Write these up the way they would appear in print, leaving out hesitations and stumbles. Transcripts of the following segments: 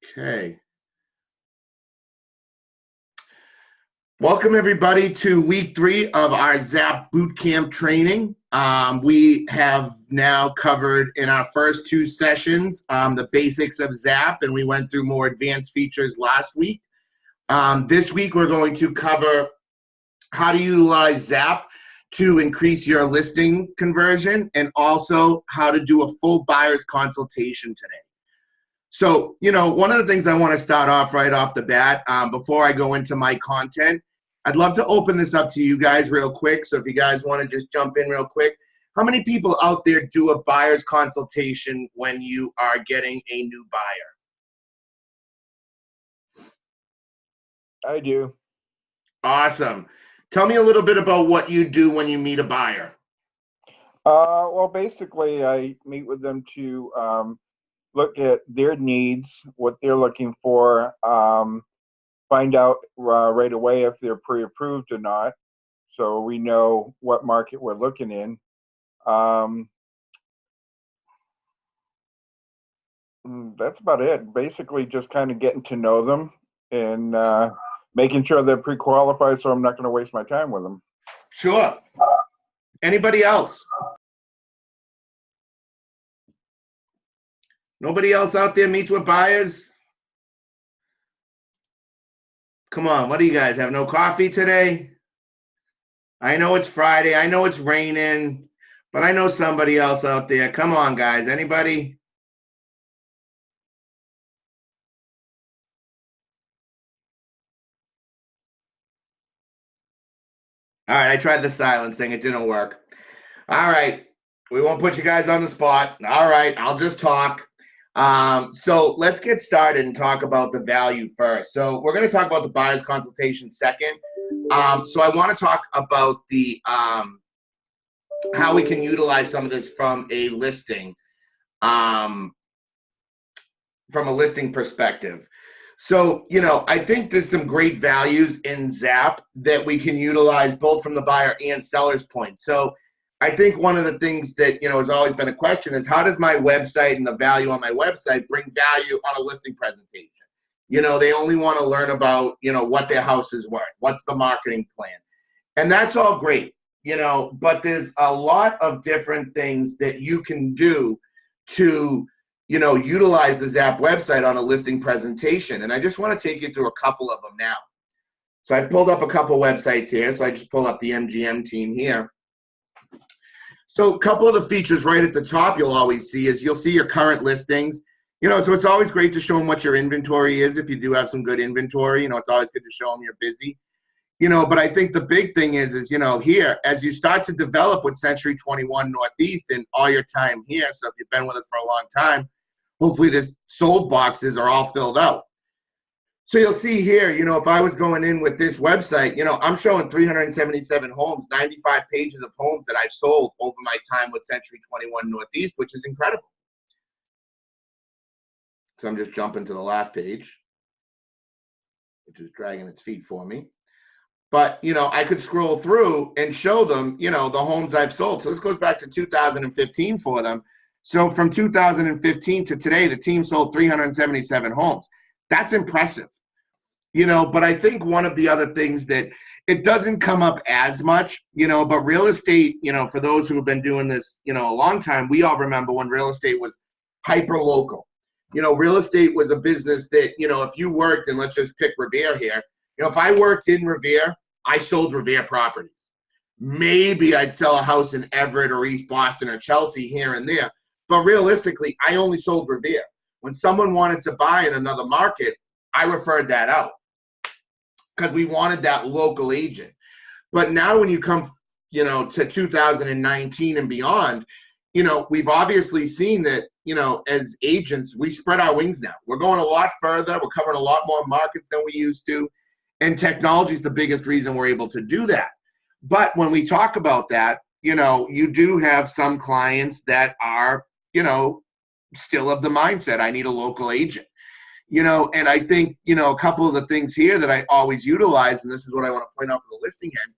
Okay. Welcome everybody to week 3 of our Zap Bootcamp training. We have now covered in our first 2 sessions the basics of Zap, and we went through more advanced features last week. This week we're going to cover how to utilize Zap to increase your listing conversion, and also how to do a full buyer's consultation today. So, one of the things I want to start off right off the bat, before I go into my content, I'd love to open this up to you guys real quick. So if you guys want to just jump in real quick, how many people out there do a buyer's consultation when you are getting a new buyer? I do. Awesome. Tell me a little bit about what you do when you meet a buyer. Well, basically, I meet with them to look at their needs, what they're looking for, find out right away if they're pre-approved or not, so we know what market we're looking in. That's about it. Basically, just kind of getting to know them and making sure they're pre-qualified, so I'm not going to waste my time with them. Sure. Anybody else? Nobody else out there meets with buyers? Come on, what do you guys have? No coffee today? I know it's Friday. I know it's raining, but I know somebody else out there. Come on, guys. Anybody? All right, I tried the silence thing. It didn't work. All right, we won't put you guys on the spot. All right, I'll just talk. So let's get started and talk about the value first. So we're going to talk about the buyer's consultation second. So I want to talk about the how we can utilize some of this from a listing, perspective. So, I think there's some great values in Zap that we can utilize both from the buyer and seller's point. So I think one of the things that, has always been a question is, how does my website and the value on my website bring value on a listing presentation? They only want to learn about, what their house is worth, what's the marketing plan. And that's all great, but there's a lot of different things that you can do to, utilize the Zap website on a listing presentation. And I just want to take you through a couple of them now. So I pulled up a couple websites here. So I just pull up the MGM team here. So a couple of the features right at the top you'll always see is you'll see your current listings. So it's always great to show them what your inventory is if you do have some good inventory. It's always good to show them you're busy. But I think the big thing is here, as you start to develop with Century 21 Northeast and all your time here, so if you've been with us for a long time, hopefully the sold boxes are all filled out. So you'll see here, if I was going in with this website, I'm showing 377 homes, 95 pages of homes that I've sold over my time with Century 21 Northeast, which is incredible. So I'm just jumping to the last page, which is dragging its feet for me. But, I could scroll through and show them, the homes I've sold. So this goes back to 2015 for them. So from 2015 to today, the team sold 377 homes. That's impressive, but I think one of the other things that it doesn't come up as much, but real estate, for those who have been doing this, a long time, we all remember when real estate was hyper local. Real estate was a business that, if you worked, and let's just pick Revere here, if I worked in Revere, I sold Revere properties. Maybe I'd sell a house in Everett or East Boston or Chelsea here and there, but realistically, I only sold Revere. When someone wanted to buy in another market, I referred that out because we wanted that local agent. But now when you come, to 2019 and beyond, we've obviously seen that, as agents, we spread our wings now. We're going a lot further. We're covering a lot more markets than we used to. And technology is the biggest reason we're able to do that. But when we talk about that, you do have some clients that are, still of the mindset, I need a local agent, and I think, a couple of the things here that I always utilize, and this is what I want to point out for the listing end,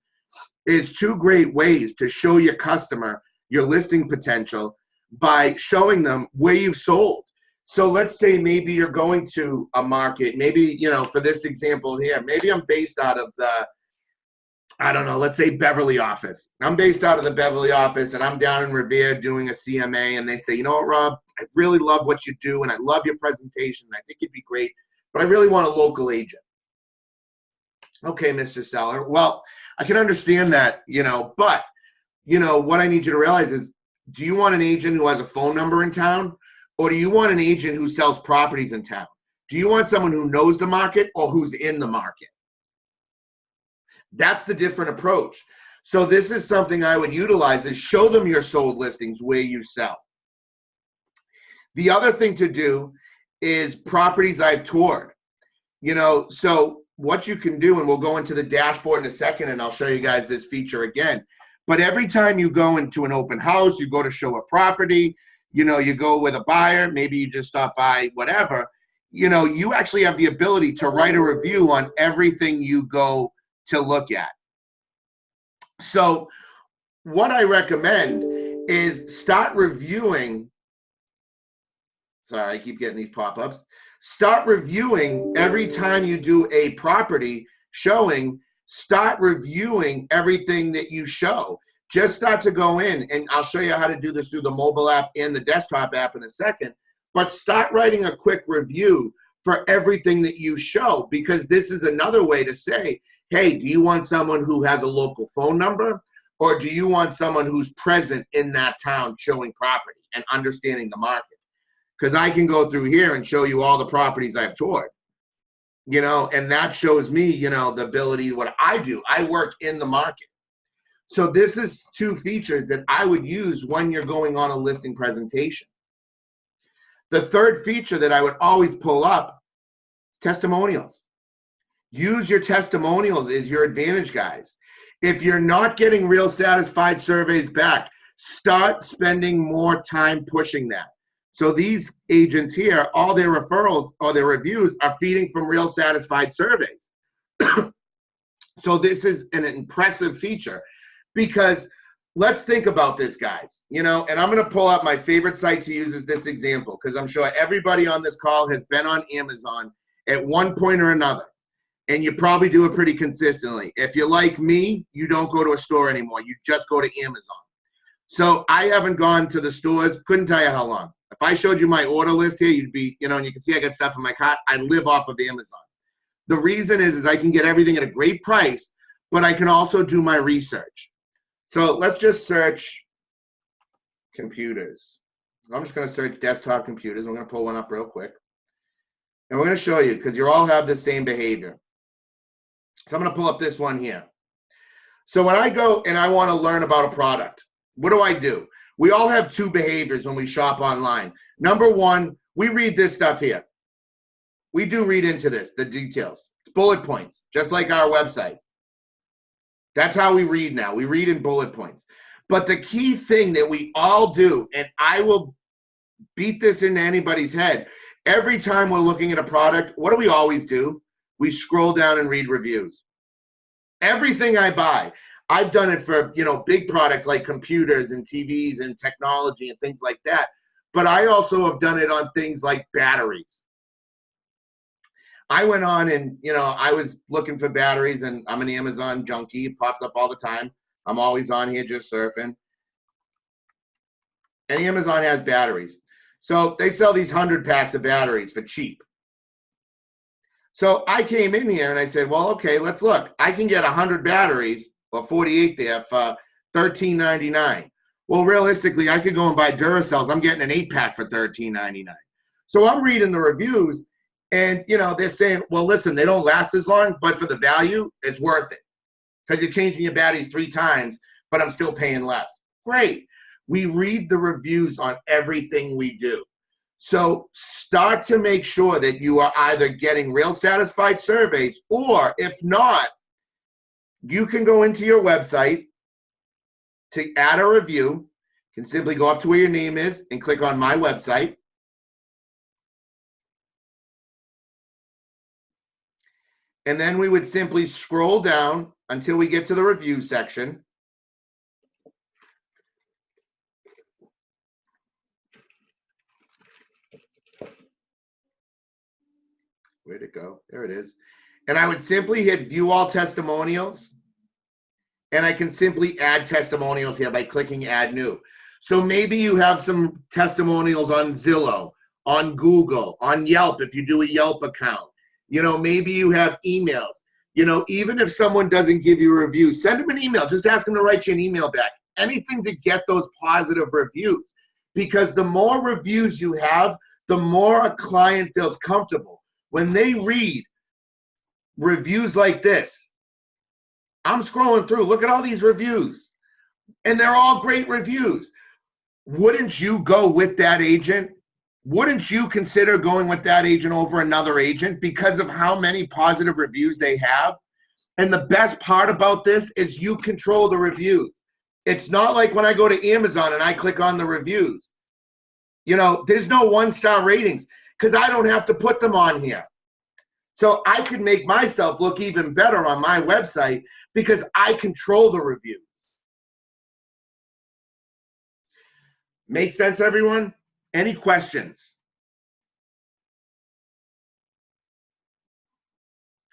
is 2 great ways to show your customer your listing potential by showing them where you've sold. So let's say maybe you're going to a market, maybe, you know, for this example here, maybe I'm based out of the, I don't know, let's say Beverly office. I'm based out of the Beverly office and I'm down in Revere doing a CMA, and they say, you know what, Rob, I really love what you do and I love your presentation. I think it'd be great, but I really want a local agent. Okay, Mr. Seller. Well, I can understand that, you know, but, you know, what I need you to realize is, do you want an agent who has a phone number in town, or do you want an agent who sells properties in town? Do you want someone who knows the market or who's in the market? That's the different approach. So this is something I would utilize, is show them your sold listings where you sell. The other thing to do is properties I've toured. You know, so what you can do, and we'll go into the dashboard in a second and I'll show you guys this feature again. But every time you go into an open house, you go to show a property, you know, you go with a buyer, maybe you just stop by, whatever, you know, you actually have the ability to write a review on everything you go to look at. So what I recommend is start reviewing. Sorry, I keep getting these pop-ups. Start reviewing every time you do a property showing. Start reviewing everything that you show. Just start to go in, and I'll show you how to do this through the mobile app and the desktop app in a second, but start writing a quick review for everything that you show, because this is another way to say, hey, do you want someone who has a local phone number, or do you want someone who's present in that town showing property and understanding the market? Because I can go through here and show you all the properties I've toured, you know, and that shows me, you know, the ability, what I do. I work in the market. So this is two features that I would use when you're going on a listing presentation. The third feature that I would always pull up is testimonials. Use your testimonials as your advantage, guys. If you're not getting real satisfied surveys back, start spending more time pushing that. So these agents here, all their referrals or their reviews are feeding from real satisfied surveys. So this is an impressive feature, because let's think about this, guys. You know, and I'm going to pull up my favorite site to use as this example, because I'm sure everybody on this call has been on Amazon at one point or another, and you probably do it pretty consistently. If you're like me, you don't go to a store anymore. You just go to Amazon. So I haven't gone to the stores, couldn't tell you how long. If I showed you my order list here, you'd be, you know, and you can see I got stuff in my cart. I live off of Amazon. The reason is I can get everything at a great price, but I can also do my research. So let's just search computers. I'm just going to search desktop computers. I'm going to pull one up real quick. And we're going to show you, because you all have the same behavior. So I'm going to pull up this one here. So when I go and I want to learn about a product, what do? We all have two behaviors when we shop online. Number one, we read this stuff here. We do read into this, the details. It's bullet points, just like our website. That's how we read now. We read in bullet points. But the key thing that we all do, and I will beat this into anybody's head, every time we're looking at a product, what do we always do? We scroll down and read reviews. Everything I buy, I've done it for, you know, big products like computers and TVs and technology and things like that. But I also have done it on things like batteries. I went on and, you know, I was looking for batteries, and I'm an Amazon junkie. It pops up all the time. I'm always on here just surfing. And Amazon has batteries. So they sell these 100 packs of batteries for cheap. So I came in here and I said, well, okay, let's look. I can get 100 batteries, or 48 there, for $13.99. Well, realistically, I could go and buy Duracells. I'm getting an 8-pack for $13.99. So I'm reading the reviews, and, you know, they're saying, well, listen, they don't last as long, but for the value, it's worth it, because you're changing your batteries 3 times, but I'm still paying less. Great. We read the reviews on everything we do. So start to make sure that you are either getting real satisfied surveys, or if not, you can go into your website to add a review. You can simply go up to where your name is and click on My Website. And then we would simply scroll down until we get to the review section. Where'd it go? There it is. And I would simply hit view all testimonials. And I can simply add testimonials here by clicking add new. So maybe you have some testimonials on Zillow, on Google, on Yelp if you do a Yelp account. You know, maybe you have emails. You know, even if someone doesn't give you a review, send them an email. Just ask them to write you an email back. Anything to get those positive reviews. Because the more reviews you have, the more a client feels comfortable. When they read reviews like this, I'm scrolling through, look at all these reviews, and they're all great reviews. Wouldn't you go with that agent? Wouldn't you consider going with that agent over another agent because of how many positive reviews they have? And the best part about this is you control the reviews. It's not like when I go to Amazon and I click on the reviews. You know, there's no 1-star ratings because I don't have to put them on here. So I can make myself look even better on my website because I control the reviews. Make sense, everyone? Any questions?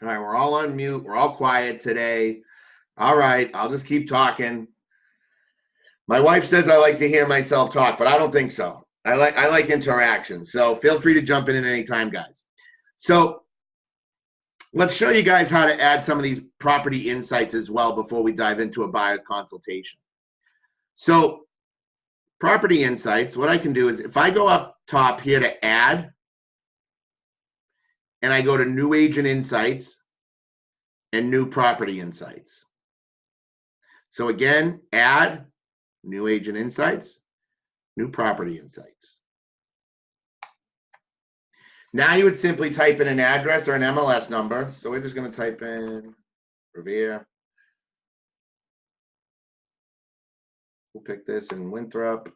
All right, we're all on mute. We're all quiet today. All right, I'll just keep talking. My wife says I like to hear myself talk, but I don't think so. I like interaction. So feel free to jump in at any time, guys. So let's show you guys how to add some of these property insights as well before we dive into a buyer's consultation. So property insights, what I can do is if I go up top here to add, and I go to new agent insights and new property insights. So again, add, new agent insights, new property insights. Now you would simply type in an address or an MLS number. So we're just going to type in Revere. We'll pick this in Winthrop.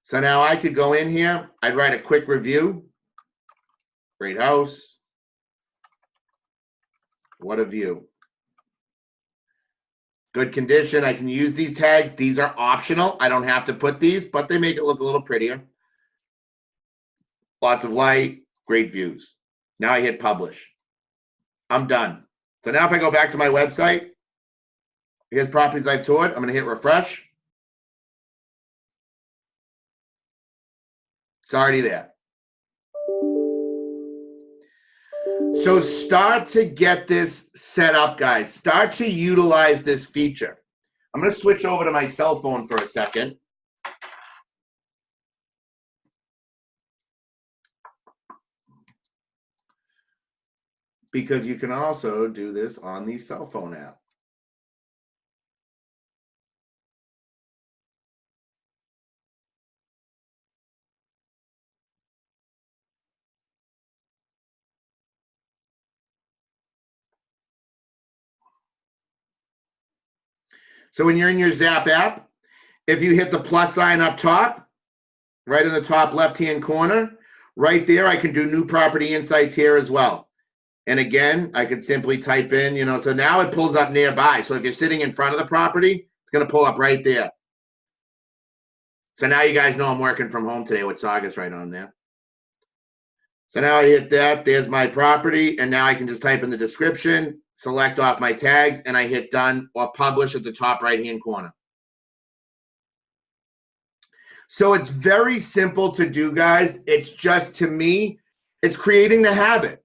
So now I could go in here. I'd write a quick review. Great house. What a view. Good condition. I can use these tags. These are optional. I don't have to put these, but they make it look a little prettier. Lots of light, great views. Now I hit publish. I'm done. So now if I go back to my website, here's properties I've toured. I'm going to hit refresh. It's already there. So start to get this set up, guys. Start to utilize this feature. I'm going to switch over to my cell phone for a second. Because you can also do this on the cell phone app. So when you're in your Zap app, if you hit the plus sign up top, right in the top left-hand corner, right there, I can do new property insights here as well. And again, I could simply type in, you know, so now it pulls up nearby. So if you're sitting in front of the property, it's going to pull up right there. So now you guys know I'm working from home today with Saugus right on there. So now I hit that, there's my property, and now I can just type in the description, select off my tags, and I hit done or publish at the top right-hand corner. So it's very simple to do, guys. It's just, to me, it's creating the habit.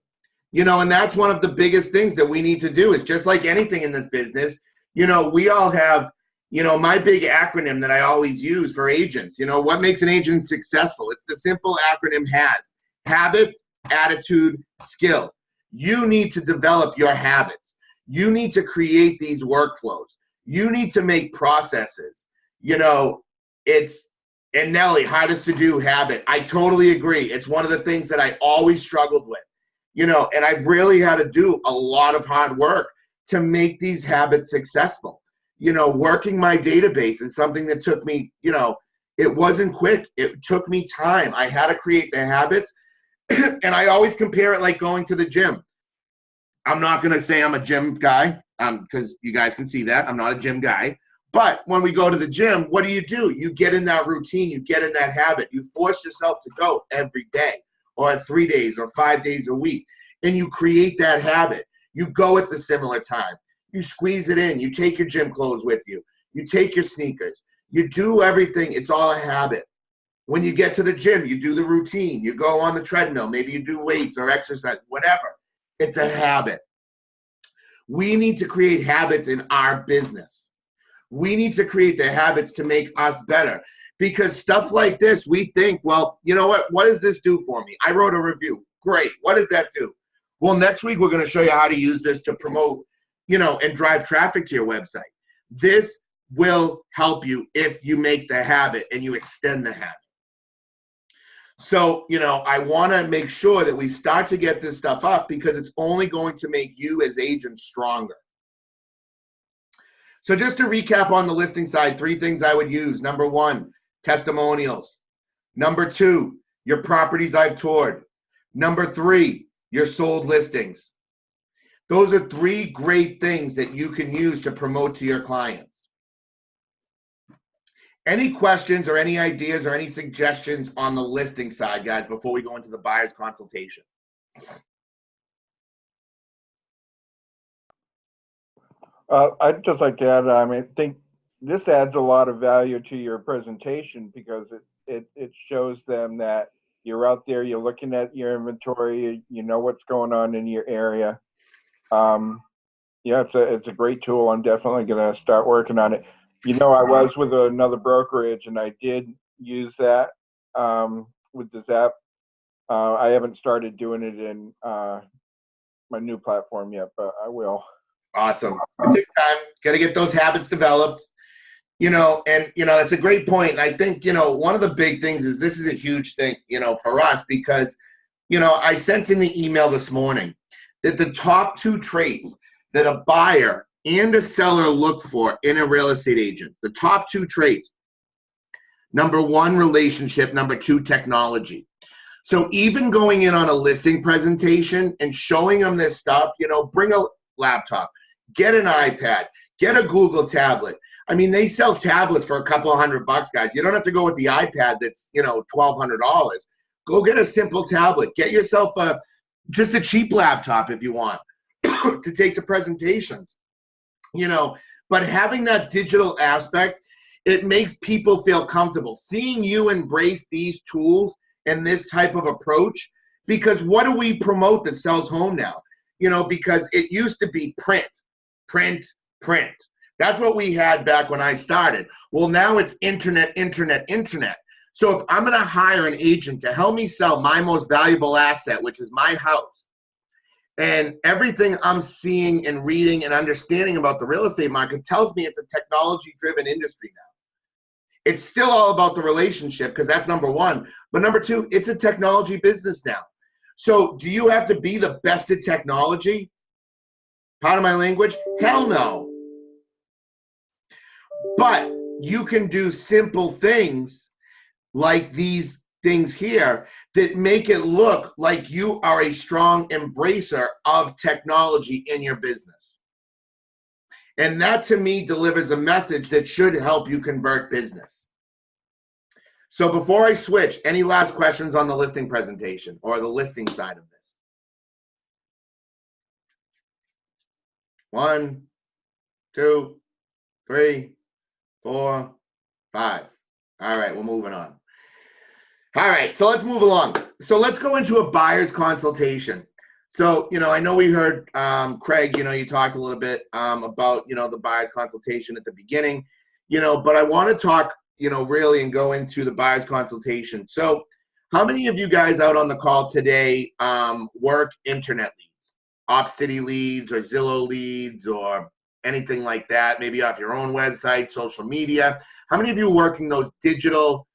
You know, and that's one of the biggest things that we need to do. It's just like anything in this business. You know, we all have, you know, my big acronym that I always use for agents. You know, what makes an agent successful? It's the simple acronym HAS. Habits, attitude, skill. You need to develop your habits. You need to create these workflows. You need to make processes. You know, and Nelly, hardest to do habit. I totally agree. It's one of the things that I always struggled with. You know, and I've really had to do a lot of hard work to make these habits successful. You know, working my database is something that took me, you know, it wasn't quick. It took me time. I had to create the habits. And I always compare it like going to the gym. I'm not going to say I'm a gym guy because you guys can see that. I'm not a gym guy. But when we go to the gym, what do? You get in that routine. You get in that habit. You force yourself to go every day. or 3 days or 5 days a week. And you create that habit. You go at the similar time. You squeeze it in. You take your gym clothes with you. You take your sneakers. You do everything. It's all a habit. When you get to the gym, you do the routine. You go on the treadmill. Maybe you do weights or exercise, whatever. It's a habit. We need to create habits in our business. We need to create the habits to make us better. Because stuff like this, we think, well, you know what does this do for me? I wrote a review. Great. What does that do? Well, next week, we're going to show you how to use this to promote, and drive traffic to your website. This will help you if you make the habit and you extend the habit. So, I want to make sure that we start to get this stuff up because it's only going to make you as agents stronger. So just to recap on the listing side, 3 things I would use. Number 1, testimonials. Number 2, your properties I've toured. Number 3, your sold listings. Those are 3 great things that you can use to promote to your clients. Any questions or any ideas or any suggestions on the listing side, guys, before we go into the buyer's consultation? I'd just like to add, I think this adds a lot of value to your presentation because it shows them that you're out there, you're looking at your inventory, you know what's going on in your area. Yeah, it's a great tool. I'm definitely going to start working on it. I was with another brokerage and I did use that with the Zap. I haven't started doing it in my new platform yet, but I will. Awesome. It takes time. Got to get those habits developed. That's a great point. And I think, one of the big things is this is a huge thing, for us because, I sent in the email this morning that the top 2 traits that a buyer and a seller look for in a real estate agent, the top 2 traits. Number 1, relationship. Number 2, technology. So even going in on a listing presentation and showing them this stuff, bring a laptop, get an iPad, get a Google tablet. I mean, they sell tablets for a couple of $100, guys. You don't have to go with the iPad that's, $1,200. Go get a simple tablet. Get yourself just a cheap laptop if you want to take to presentations. But having that digital aspect, it makes people feel comfortable. Seeing you embrace these tools and this type of approach, because what do we promote that sells home now? Because it used to be print. That's what we had back when I started. Well, now it's internet. So if I'm going to hire an agent to help me sell my most valuable asset, which is my house, and everything I'm seeing and reading and understanding about the real estate market tells me it's a technology-driven industry now. It's still all about the relationship because that's number 1. But number 2, it's a technology business now. So do you have to be the best at technology? Pardon my language? Hell no. But you can do simple things like these things here that make it look like you are a strong embracer of technology in your business. And that to me delivers a message that should help you convert business. So before I switch, any last questions on the listing presentation or the listing side of this? 1, 2, 3, 4, 5. All right, we're moving on. All right, so let's move along. So let's go into a buyer's consultation. So, I know we heard Craig, you talked a little bit about, the buyer's consultation at the beginning, but I want to talk, really and go into the buyer's consultation. So how many of you guys out on the call today work internet leads, OpCity leads or Zillow leads or anything like that, maybe off your own website, social media? How many of you are working those digital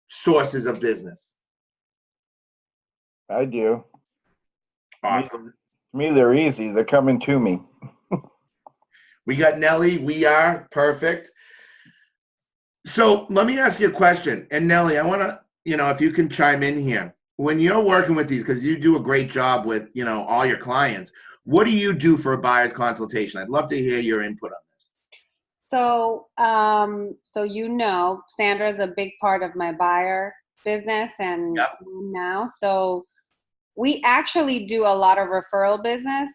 sources of business? I do. Awesome. To me, they're easy. They're coming to me. We got Nelly. We are perfect. So let me ask you a question. And Nelly, I want to, if you can chime in here. When you're working with these, because you do a great job with, all your clients, what do you do for a buyer's consultation? I'd love to hear your input on this. So, Sandra is a big part of my buyer business and Yep. now. So we actually do a lot of referral business.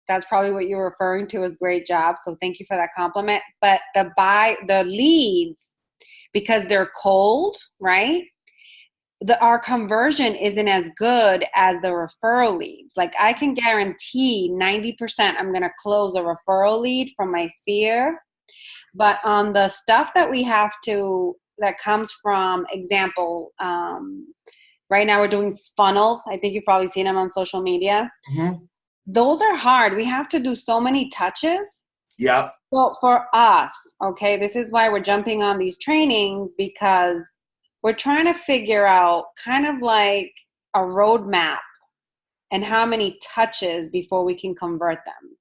That's probably what you're referring to as great job. So thank you for that compliment. But the leads, because they're cold, right? Our conversion isn't as good as the referral leads. Like I can guarantee 90% I'm going to close a referral lead from my sphere. But on the stuff that we have to, that comes from, example, right now we're doing funnels. I think you've probably seen them on social media. Mm-hmm. Those are hard. We have to do so many touches. Yep. Well, for us, okay, this is why we're jumping on these trainings, because we're trying to figure out kind of like a roadmap and how many touches before we can convert them.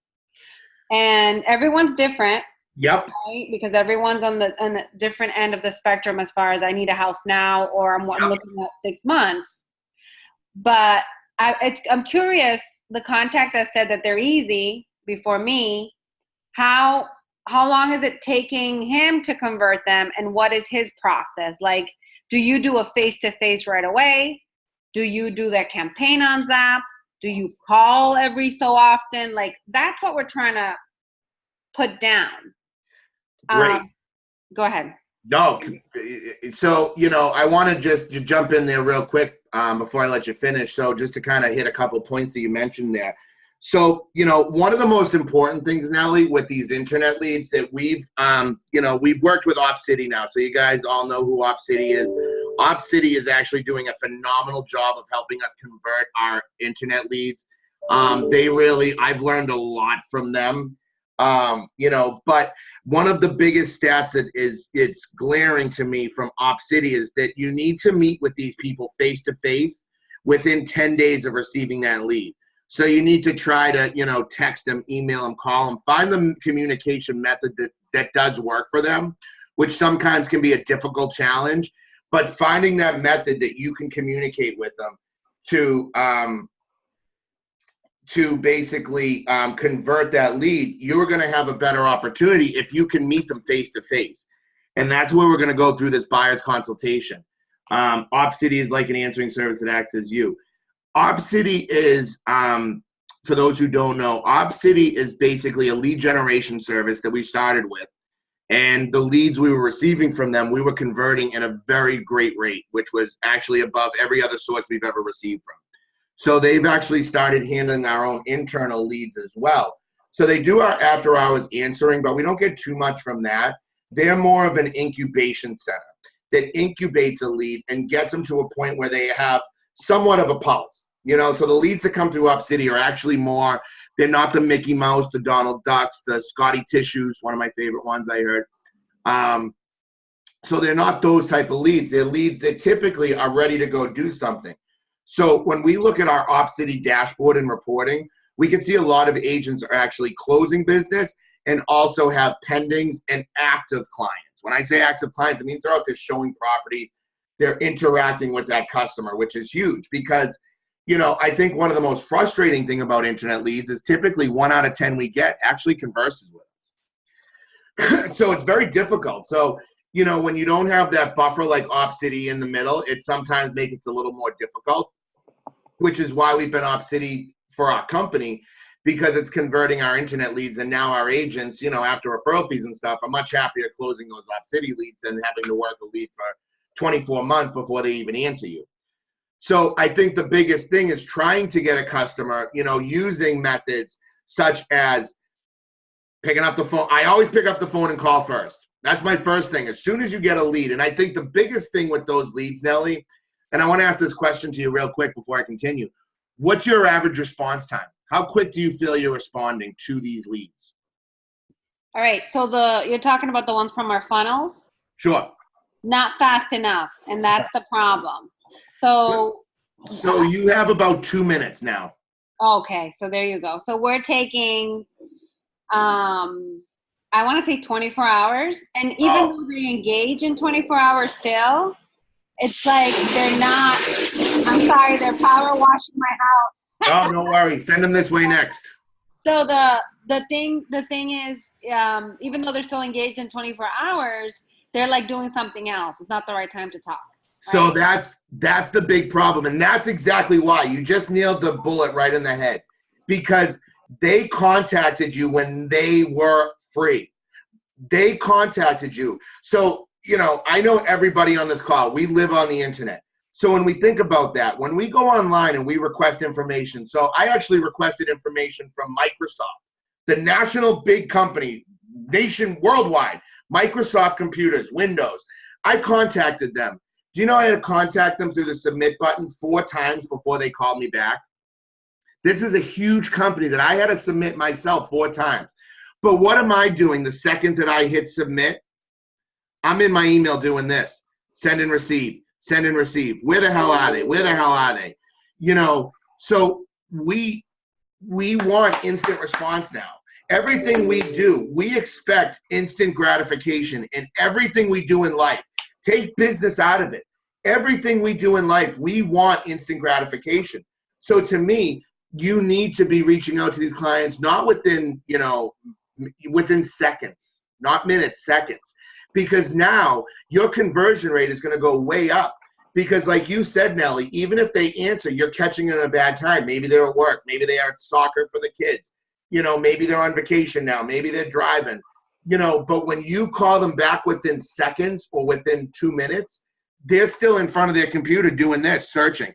And everyone's different. Yep. Right? Because everyone's on the different end of the spectrum as far as I need a house now, or I'm looking at 6 months. But I'm curious, the contact that said that they're easy before me, how long is it taking him to convert them, and what is his process? Like, do you do a face-to-face right away? Do you do that campaign on Zap? Do you call every so often? Like, that's what we're trying to put down. Great. Go ahead. No, so, I want to just jump in there real quick before I let you finish. So just to kind of hit a couple points that you mentioned there. So, one of the most important things, Nellie, with these internet leads that we've worked with OpCity now. So you guys all know who OpCity is. OpCity is actually doing a phenomenal job of helping us convert our internet leads. I've learned a lot from them. But one of the biggest stats that it's glaring to me from OpCity is that you need to meet with these people face to face within 10 days of receiving that lead. So you need to try to, text them, email them, call them, find the communication method that does work for them, which sometimes can be a difficult challenge, but finding that method that you can communicate with them to basically convert that lead, you're going to have a better opportunity if you can meet them face to face. And that's where we're going to go through this buyer's consultation. OpCity is like an answering service that acts as you. OpCity is, for those who don't know, OpCity is basically a lead generation service that we started with. And the leads we were receiving from them, we were converting at a very great rate, which was actually above every other source we've ever received from. So they've actually started handling our own internal leads as well. So they do our after hours answering, but we don't get too much from that. They're more of an incubation center that incubates a lead and gets them to a point where they have somewhat of a pulse. So the leads that come through OpCity are actually more, they're not the Mickey Mouse, the Donald Ducks, the Scotty Tissues, one of my favorite ones I heard. So they're not those type of leads. They're leads that typically are ready to go do something. So when we look at our OpCity dashboard and reporting, we can see a lot of agents are actually closing business and also have pendings and active clients. When I say active clients, it means they're out there showing property. They're interacting with that customer, which is huge because, I think one of the most frustrating thing about internet leads is typically 1 out of 10 we get actually converses with us. So it's very difficult. So, when you don't have that buffer like OpCity in the middle, it sometimes makes it a little more difficult, which is why we've been OpCity for our company, because it's converting our internet leads. And now our agents, after referral fees and stuff, are much happier closing those OpCity leads than having to work a lead for 24 months before they even answer you. So I think the biggest thing is trying to get a customer, using methods such as picking up the phone. I always pick up the phone and call first. That's my first thing. As soon as you get a lead. And I think the biggest thing with those leads, Nellie, and I want to ask this question to you real quick before I continue. What's your average response time? How quick do you feel you're responding to these leads? All right. So you're talking about the ones from our funnels? Sure. Not fast enough. And that's the problem. So you have about 2 minutes now. Okay. So there you go. So we're taking, I want to say 24 hours. And even though they engage in 24 hours still, it's like they're not, I'm sorry, they're power washing my house. Oh, no worries. Send them this way next. So the thing is, even though they're still engaged in 24 hours, they're like doing something else. It's not the right time to talk. So Right. that's the big problem. And that's exactly why you just nailed the bullet right in the head, because they contacted you when they were free. They contacted you. So, I know everybody on this call, we live on the internet. So when we think about that, when we go online and we request information, so I actually requested information from Microsoft, the national big company, worldwide, Microsoft computers, Windows. I contacted them. Do you know I had to contact them through the submit button 4 times before they called me back? This is a huge company that I had to submit myself 4 times. But what am I doing the second that I hit submit? I'm in my email doing this. Send and receive. Send and receive. Where the hell are they? Where the hell are they? So we want instant response now. Everything we do, we expect instant gratification in everything we do in life. Take business out of it. Everything we do in life, we want instant gratification. So to me, you need to be reaching out to these clients, not within seconds, not minutes, seconds. Because now your conversion rate is going to go way up. Because like you said, Nelly, even if they answer, you're catching it at a bad time. Maybe they're at work. Maybe they are at soccer for the kids. Maybe they're on vacation now. Maybe they're driving. But when you call them back within seconds or within 2 minutes, they're still in front of their computer doing this, searching.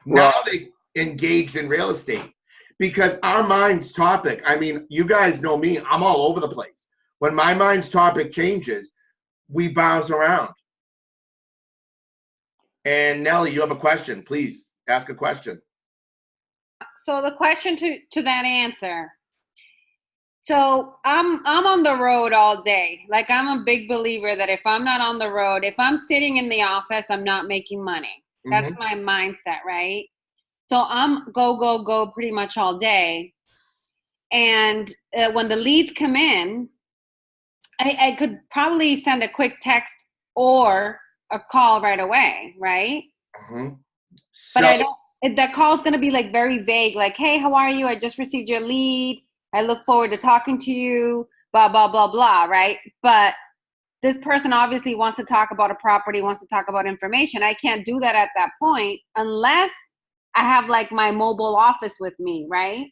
Now they engaged in real estate. Because our mind's topic, I mean, you guys know me, I'm all over the place. When my mind's topic changes, we bounce around. And Nelly, you have a question. Please ask a question. So the question to that answer. So I'm on the road all day. Like, I'm a big believer that if I'm not on the road, if I'm sitting in the office, I'm not making money. That's my mindset, right? So I'm go pretty much all day. And when the leads come in, I could probably send a quick text or a call right away, right? But I don't. The call is going to be like very vague, like, hey, how are you? I just received your lead. I look forward to talking to you, blah, blah, blah, blah, right? But this person obviously wants to talk about a property, wants to talk about information. I can't do that at that point unless I have like my mobile office with me, right?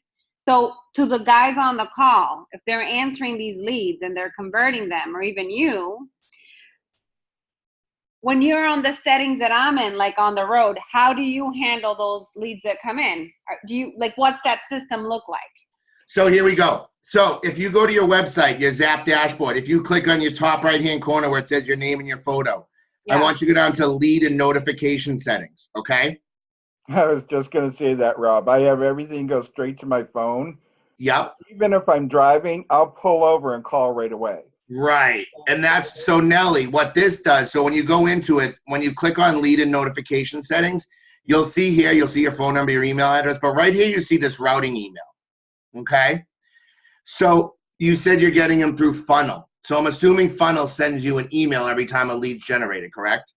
So to the guys on the call, if they're answering these leads and they're converting them, or even you, when you're on the settings that I'm in, like on the road, how do you handle those leads that come in? What's that system look like? So here we go. So if you go to your website, your Zap dashboard, if you click on your top right-hand corner where it says your name and your photo, I want you to go down to lead and notification settings, okay? I was just going to say that, Rob. I have everything go straight to my phone. Yep. Even if I'm driving, I'll pull over and call right away. Right. And that's, so Nelly, what this does, so when you go into it, when you click on lead and notification settings, you'll see here, you'll see your phone number, your email address, but right here you see this routing email, okay? So you said you're getting them through Funnel. So I'm assuming Funnel sends you an email every time a lead's generated, correct?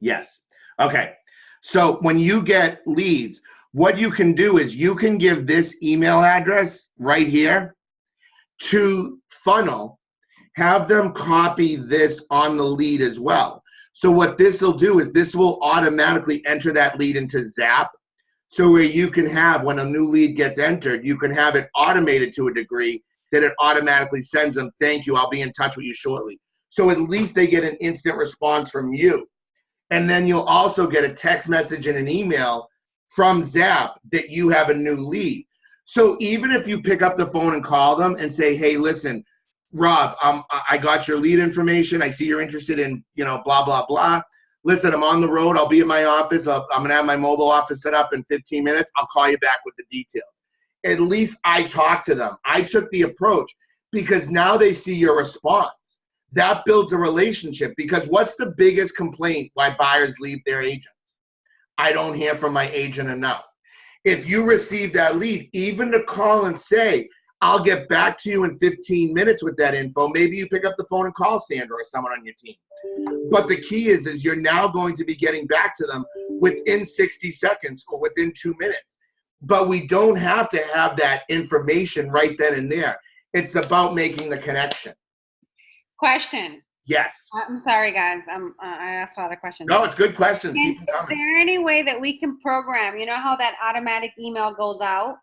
Yes. Okay. So when you get leads, what you can do is you can give this email address right here to Funnel, have them copy this on the lead as well. So what this will do is this will automatically enter that lead into Zap. So where you can have, when a new lead gets entered, you can have it automated to a degree that it automatically sends them, thank you, I'll be in touch with you shortly. So at least they get an instant response from you. And then you'll also get a text message and an email from Zap that you have a new lead. So even if you pick up the phone and call them and say, hey, listen, Rob, I got your lead information. I see you're interested in, blah, blah, blah. Listen, I'm on the road. I'll be at my office. I'm going to have my mobile office set up in 15 minutes. I'll call you back with the details. At least I talked to them. I took the approach because now they see your response. That builds a relationship, because what's the biggest complaint why buyers leave their agents? I don't hear from my agent enough. If you receive that lead, even to call and say, I'll get back to you in 15 minutes with that info, maybe you pick up the phone and call Sandra or someone on your team. But the key is you're now going to be getting back to them within 60 seconds or within 2 minutes. But we don't have to have that information right then and there. It's about making the connection. Question. Yes. I'm sorry, guys. I asked a lot of questions. No, it's good questions. And Keep them is coming. there any way that we can program, you know how that automatic email goes out?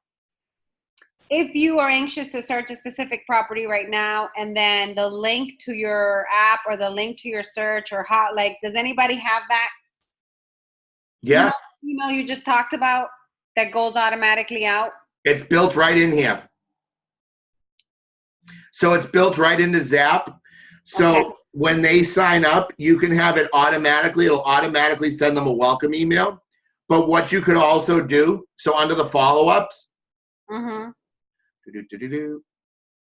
If you are anxious to search a specific property right now, and then the link to your app or the link to your search or hot, like, does anybody have that? Yeah. Email you just talked about that goes automatically out? It's built right in here. So it's built right into Zap. So Okay. when they sign up, you can have it automatically. It'll automatically send them a welcome email. But what you could also do, so under the follow-ups, Mm-hmm.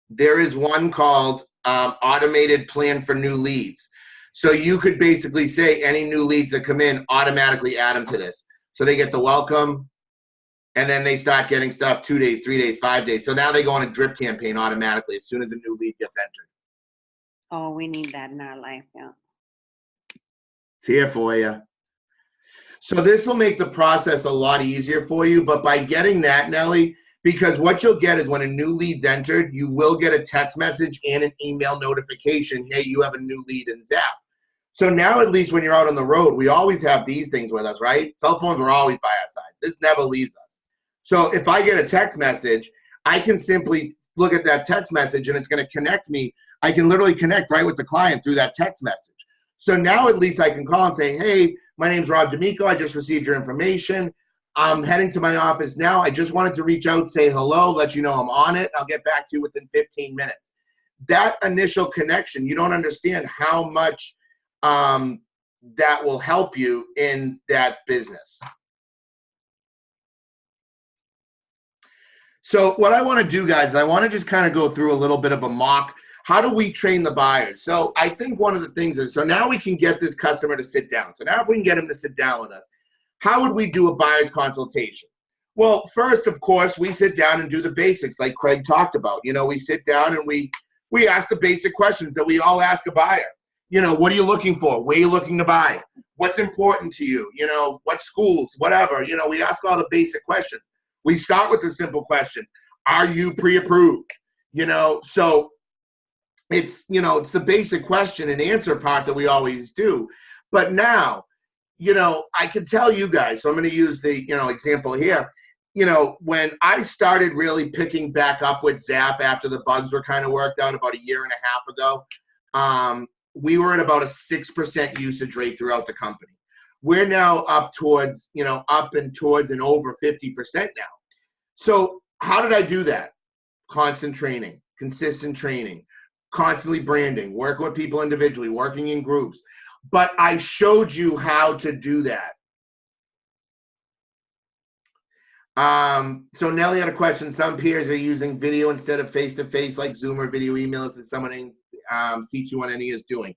there is one called automated plan for new leads. So you could basically say any new leads that come in, automatically add them to this. So they get the welcome, and then they start getting stuff 2 days, 3 days, 5 days. So now they go on a drip campaign automatically as soon as a new lead gets entered. Oh, we need that in our life, yeah. It's here for you. So this will make the process a lot easier for you. But by getting that, Nellie, because what you'll get is when a new lead's entered, you will get a text message and an email notification. Hey, you have a new lead in Zap. So now at least when you're out on the road, we always have these things with us, right? Cell phones are always by our sides. This never leaves us. So if I get a text message, I can simply look at that text message and it's going to connect me. I can literally connect right with the client through that text message. So now at least I can call and say, hey, my name's Rob D'Amico. I just received your information. I'm heading to my office now. I just wanted to reach out, say hello, let you know I'm on it. I'll get back to you within 15 minutes. That initial connection, you don't understand how much that will help you in that business. So what I want to do, guys, I want to just kind of go through a little bit of a mock. How do we train the buyers? So I think one of the things is, so now we can get this customer to sit down. So now if we can get him to sit down with us, how would we do a buyer's consultation? Well, first, of course, we sit down and do the basics like Craig talked about. You know, we sit down and we ask the basic questions that we all ask a buyer. You know, what are you looking for? Where are you looking to buy? What's important to you? You know, what schools, whatever. You know, we ask all the basic questions. We start with the simple question, are you pre-approved? You know, so it's, you know, it's the basic question and answer part that we always do. But now, you know, I can tell you guys, so I'm going to use the, you know, example here. You know, when I started really picking back up with Zap after the bugs were kind of worked out about a year and a half ago, we were at about a 6% usage rate throughout the company. We're now up towards, you know, up and towards and over 50% now. So how did I do that? Constant training, consistent training, constantly branding, working with people individually, working in groups. But I showed you how to do that. So Nellie had a question. Some peers are using video instead of face-to-face like Zoom or video emails that someone in C21NE is doing.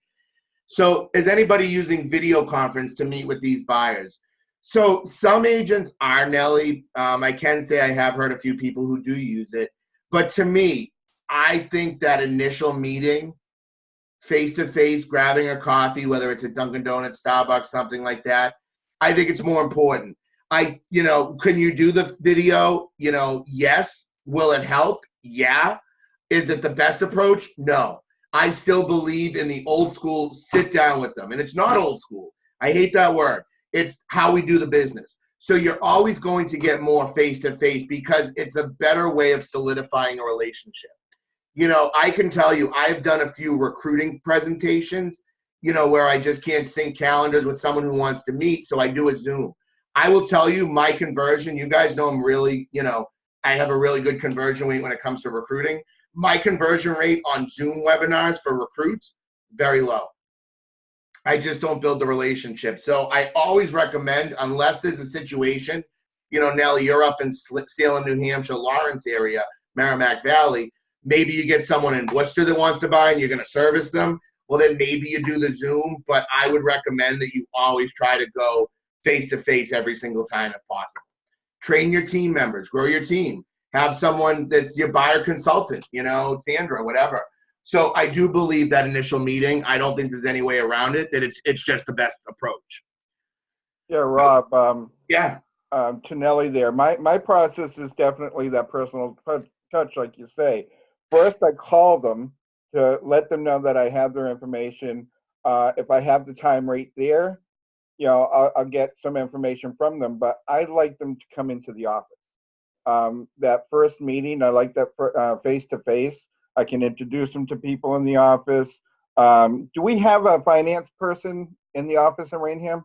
So is anybody using video conference to meet with these buyers? So some agents are, Nellie. I can say I have heard a few people who do use it. But to me, I think that initial meeting, face-to-face, grabbing a coffee, whether it's at Dunkin' Donuts, Starbucks, something like that, I think it's more important. You know, can you do the video? You know, yes. Will it help? Yeah. Is it the best approach? No. I still believe in the old school, sit down with them. And it's not old school. I hate that word. It's how we do the business. So you're always going to get more face-to-face because it's a better way of solidifying a relationship. You know, I can tell you, I've done a few recruiting presentations, you know, where I just can't sync calendars with someone who wants to meet. So I do a Zoom. I will tell you my conversion, you guys know I'm really, you know, I have a really good conversion rate when it comes to recruiting. My conversion rate on Zoom webinars for recruits, very low. I just don't build the relationship. So I always recommend, unless there's a situation, you know, Nellie, you're up in Salem, New Hampshire, Lawrence area, Merrimack Valley. Maybe you get someone in Worcester that wants to buy and you're going to service them. Well, then maybe you do the Zoom, but I would recommend that you always try to go face-to-face every single time if possible. Train your team members, grow your team. Have someone that's your buyer consultant, you know, Sandra, whatever. So I do believe that initial meeting, I don't think there's any way around it, that it's just the best approach. Yeah, Rob. Yeah. To Nellie there, my process is definitely that personal touch, like you say. First, I call them to let them know that I have their information. If I have the time right there, I'll get some information from them, but I like them to come into the office. That first meeting, I like that face-to-face. I can introduce them to people in the office. Do we have a finance person in the office in Rainham?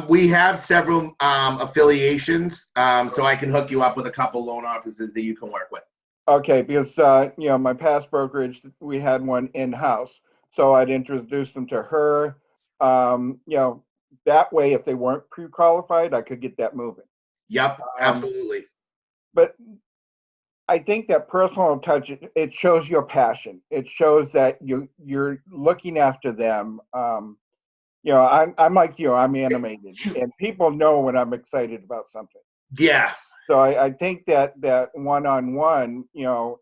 We have several affiliations, so I can hook you up with a couple loan offices that you can work with. Okay, because my past brokerage, we had one in-house, so I'd introduce them to her. That way, if they weren't pre-qualified, I could get that moving. Yep, absolutely. But I think that personal touch, it shows your passion. It shows that you're looking after them. I'm like you, I'm animated, and people know when I'm excited about something. Yeah. So I think that one-on-one,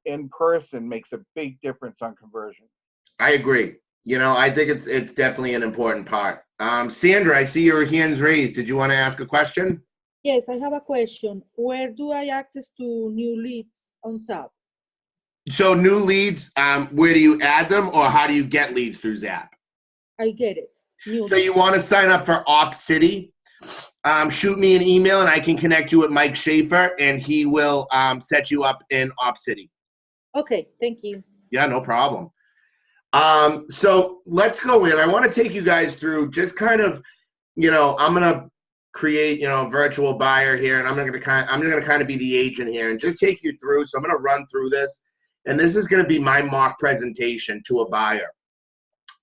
in person makes a big difference on conversion. I agree. I think it's definitely an important part. Sandra, I see your hands raised. Did you want to ask a question? Yes, I have a question. Where do I access to new leads on Zap? So new leads, where do you add them, or how do you get leads through Zap? I get it. So you want to sign up for Op City? Shoot me an email and I can connect you with Mike Schaefer, and he will set you up in Op City. Okay, thank you. Yeah, no problem. So let's go in. I want to take you guys through just kind of, I'm going to create, a virtual buyer here, and I'm going to kind of be the agent here and just take you through. So I'm going to run through this, and this is going to be my mock presentation to a buyer.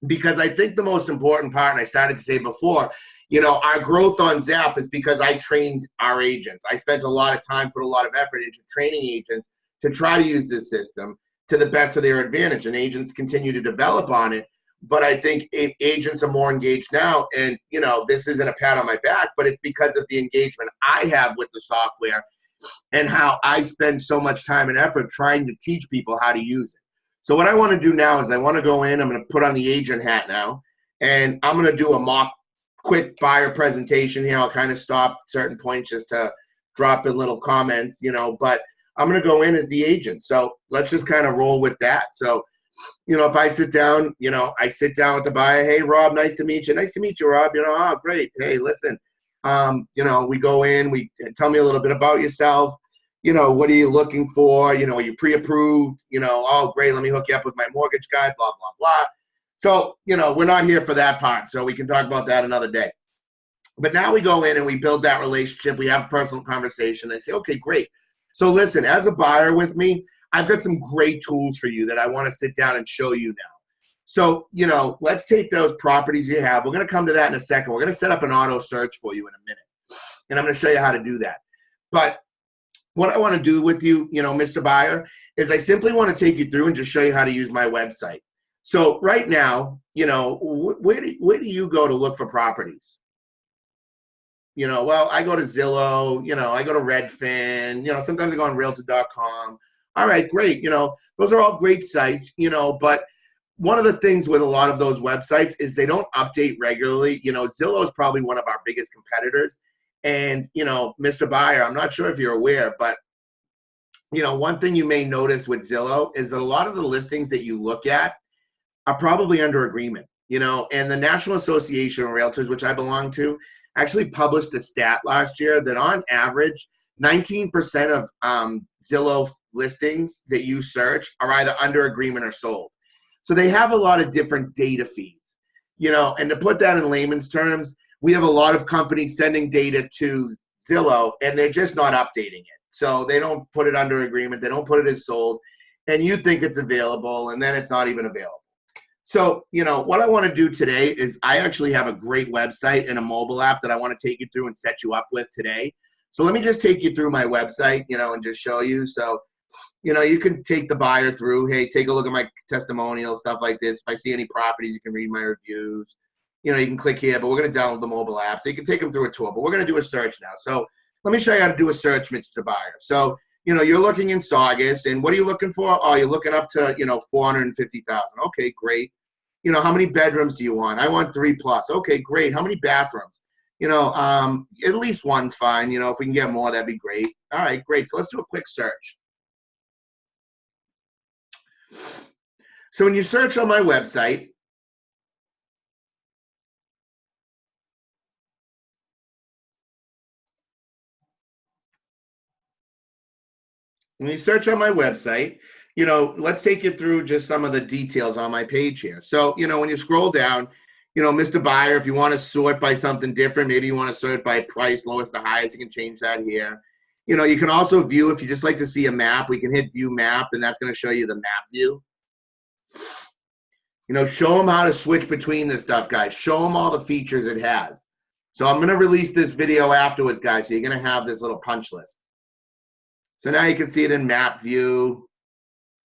Because I think the most important part, and I started to say before, our growth on Zap is because I trained our agents. I spent a lot of time, put a lot of effort into training agents to try to use this system to the best of their advantage, and agents continue to develop on it. But I think agents are more engaged now, and this isn't a pat on my back, but it's because of the engagement I have with the software and how I spend so much time and effort trying to teach people how to use it. So what I want to do now is I want to go in, I'm going to put on the agent hat now, and I'm going to do a mock quick buyer presentation here. I'll kind of stop certain points just to drop in little comments, but I'm going to go in as the agent. So let's just kind of roll with that. So, if I sit down, I sit down with the buyer. Hey, Rob, nice to meet you. Nice to meet you, Rob. Oh, great. Hey, listen, we go in, we tell me a little bit about yourself. What are you looking for? Are you pre-approved? Oh, great, let me hook you up with my mortgage guy, blah, blah, blah. So, we're not here for that part, so we can talk about that another day. But now we go in and we build that relationship. We have a personal conversation. I say, okay, great. So listen, as a buyer with me, I've got some great tools for you that I want to sit down and show you now. So, let's take those properties you have. We're going to come to that in a second. We're going to set up an auto search for you in a minute. And I'm going to show you how to do that. But what I want to do with you, Mr. Buyer, is I simply want to take you through and just show you how to use my website. So right now, where do you go to look for properties? Well, I go to Zillow, I go to Redfin, sometimes I go on Realtor.com. All right, great. Those are all great sites, but one of the things with a lot of those websites is they don't update regularly. Zillow is probably one of our biggest competitors. And, Mr. Buyer, I'm not sure if you're aware, but, one thing you may notice with Zillow is that a lot of the listings that you look at are probably under agreement, and the National Association of Realtors, which I belong to, actually published a stat last year that on average, 19% of Zillow listings that you search are either under agreement or sold. So they have a lot of different data feeds, and to put that in layman's terms, we have a lot of companies sending data to Zillow and they're just not updating it. So they don't put it under agreement. They don't put it as sold, and you think it's available and then it's not even available. So, what I want to do today is I actually have a great website and a mobile app that I want to take you through and set you up with today. So let me just take you through my website, and just show you. So, you can take the buyer through. Hey, take a look at my testimonial, stuff like this. If I see any properties, you can read my reviews. You can click here, but we're going to download the mobile app. So you can take them through a tour, but we're going to do a search now. So let me show you how to do a search, Mr. Buyer. So, you're looking in Saugus, and what are you looking for? Oh, you're looking up to, 450,000. Okay, great. How many bedrooms do you want? I want 3+. Okay, great. How many bathrooms? At least one's fine. If we can get more, that'd be great. All right, great. So let's do a quick search. So when you search on my website, you know, let's take you through just some of the details on my page here. So, you know, when you scroll down, you know, Mr. Buyer, if you want to sort by something different, maybe you want to sort by price, lowest to highest, you can change that here. You know, you can also view, if you just like to see a map, we can hit view map, and that's going to show you the map view. You know, show them how to switch between this stuff, guys. Show them all the features it has. So I'm going to release this video afterwards, guys, so you're going to have this little punch list. So now you can see it in map view.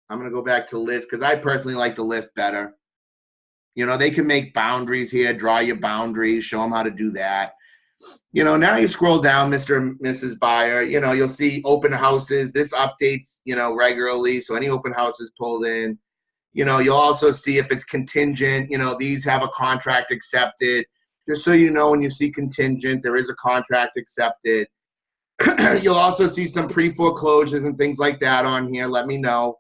I'm going to go back to list because I personally like the list better. You know, they can make boundaries here, draw your boundaries, show them how to do that. You know, now you scroll down, Mr. and Mrs. Buyer, you know, you'll see open houses. This updates, you know, regularly. So any open houses pulled in. You know, you'll also see if it's contingent, you know, these have a contract accepted. Just so you know, when you see contingent, there is a contract accepted. You'll also see some pre-foreclosures and things like that on here. Let me know.